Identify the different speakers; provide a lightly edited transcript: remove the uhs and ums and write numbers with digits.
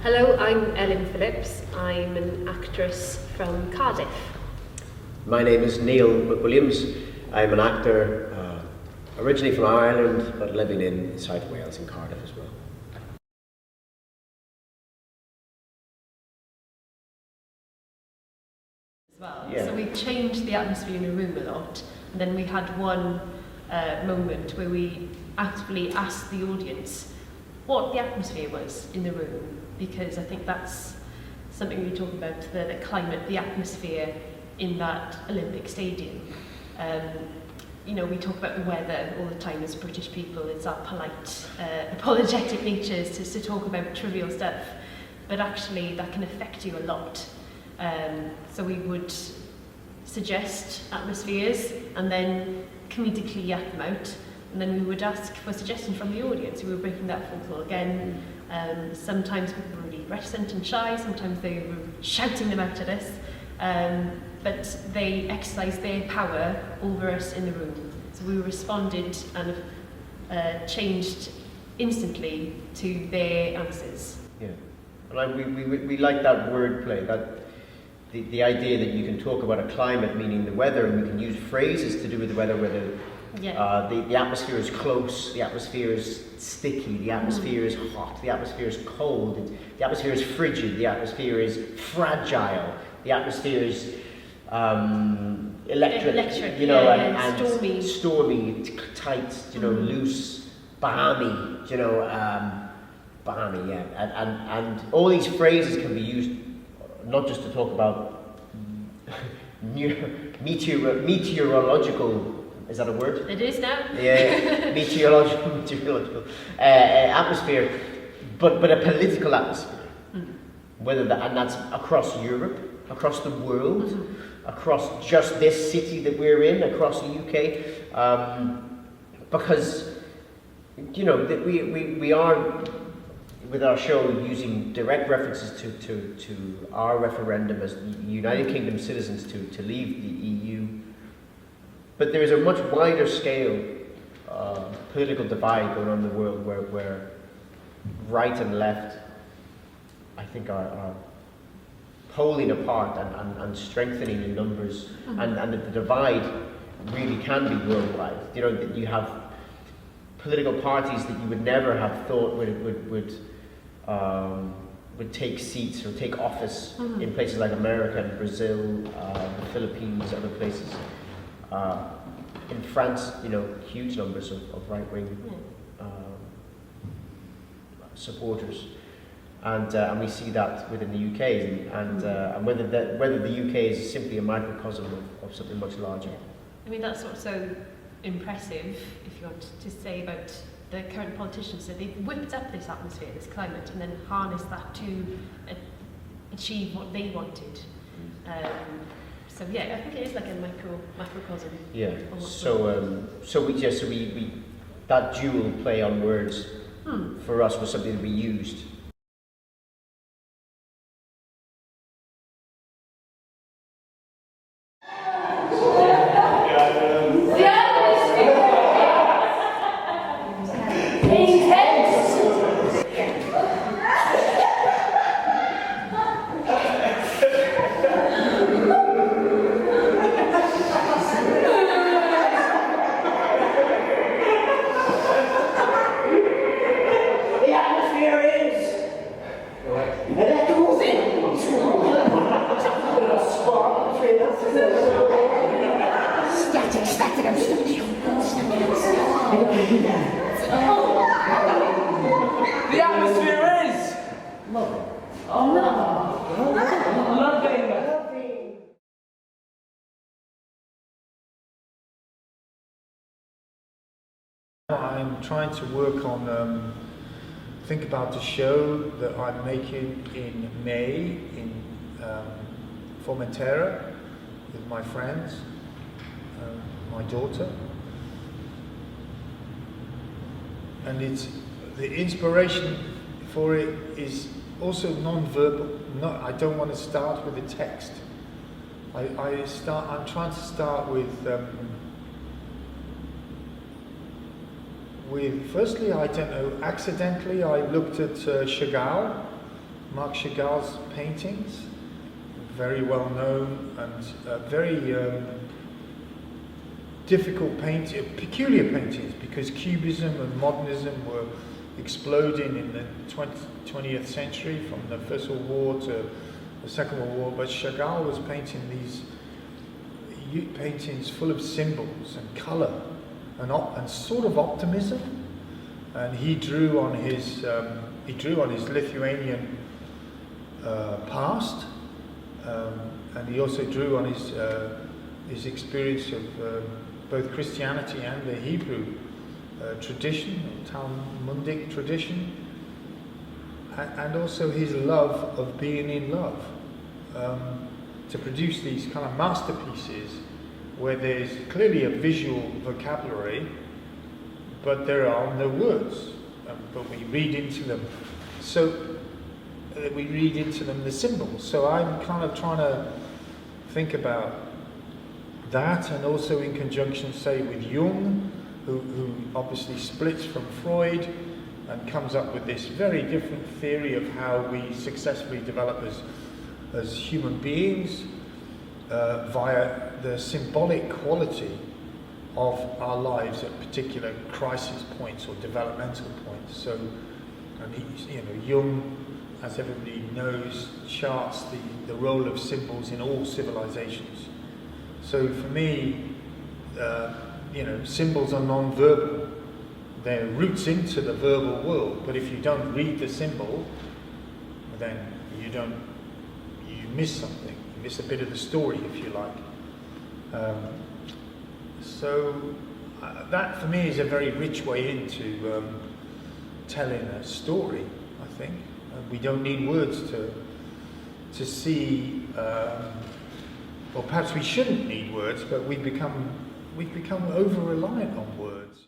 Speaker 1: Hello, I'm Ellen Phillips. I'm an actress from Cardiff.
Speaker 2: My name is Neil McWilliams. I'm an actor originally from Ireland but living in South Wales in Cardiff as well.
Speaker 3: Yeah. So we changed the atmosphere in the room a lot, and then we had one moment where we actively asked the audience what the atmosphere was in the room, because I think that's something we talk about, the climate, the atmosphere in that Olympic stadium. You know, we talk about the weather all the time as British people. It's our polite, apologetic natures to talk about trivial stuff, but actually that can affect you a lot. So we would suggest atmospheres and then comedically act them out, and then we would ask for suggestions from the audience. We were breaking that fourth wall again. Sometimes people were really reticent and shy, sometimes they were shouting them out at us, but they exercised their power over us in the room. So we responded and changed instantly to their answers.
Speaker 2: Yeah, and we like that wordplay, that the idea that you can talk about a climate, meaning the weather, and we can use phrases to do with the weather, whether the atmosphere is close, the atmosphere is sticky, the atmosphere is hot, the atmosphere is cold, the atmosphere is frigid, the atmosphere is fragile, the atmosphere is electric, you know, and stormy, tight, you know, loose, balmy, you know, balmy, yeah, and all these phrases can be used not just to talk about meteorological, is that a word?
Speaker 3: It is now.
Speaker 2: Yeah, meteorological atmosphere, but a political atmosphere. Whether that, and that's across Europe, across the world, across just this city that we're in, across the UK, because you know that we are, with our show, using direct references to our referendum as United Kingdom citizens to leave the EU. But there is a much wider scale political divide going on in the world where right and left, I think, are pulling apart and strengthening in numbers, and the divide really can be worldwide. You know, that you have political parties that you would never have thought would take seats or take office in places like America and Brazil, the Philippines, other places. In France, you know, huge numbers of right-wing supporters, and we see that within the UK, and whether the UK is simply a microcosm of something much larger.
Speaker 3: I mean, that's what's so impressive, if you want to say, about the current politicians. So they've whipped up this atmosphere, this climate, and then harnessed that to achieve what they wanted. So yeah, I think it is like a microcosm.
Speaker 2: Yeah. So we that dual play on words for us was something that we used.
Speaker 4: The atmosphere is loving.
Speaker 5: I'm trying to work on, think about the show that I'm making in May in Formentera with my friends, my daughter. And the inspiration for it is also non-verbal. I don't want to start with a text. I'm trying to start with firstly, I don't know, accidentally I looked at Chagall, Marc Chagall's paintings, very well known and very difficult peculiar paintings, because Cubism and Modernism were exploding in the 20th century, from the First World War to the Second World War. But Chagall was painting these paintings full of symbols and colour and sort of optimism. And he drew on his Lithuanian past, and he also drew on his experience of both Christianity and the Hebrew tradition, Talmudic tradition, and also his love of being in love, to produce these kind of masterpieces where there's clearly a visual vocabulary, but there are no words, but we read into them. So we read into them the symbols. So I'm kind of trying to think about that, and also in conjunction, say, with Jung, who obviously splits from Freud and comes up with this very different theory of how we successfully develop as human beings via the symbolic quality of our lives at particular crisis points or developmental points. So, and Jung, as everybody knows, charts the role of symbols in all civilizations. So for me, symbols are non-verbal. They're roots into the verbal world, but if you don't read the symbol, then you miss something. You miss a bit of the story, if you like. That for me is a very rich way into telling a story, I think. We don't need words to see, or perhaps we shouldn't need words, but we've become over-reliant on words.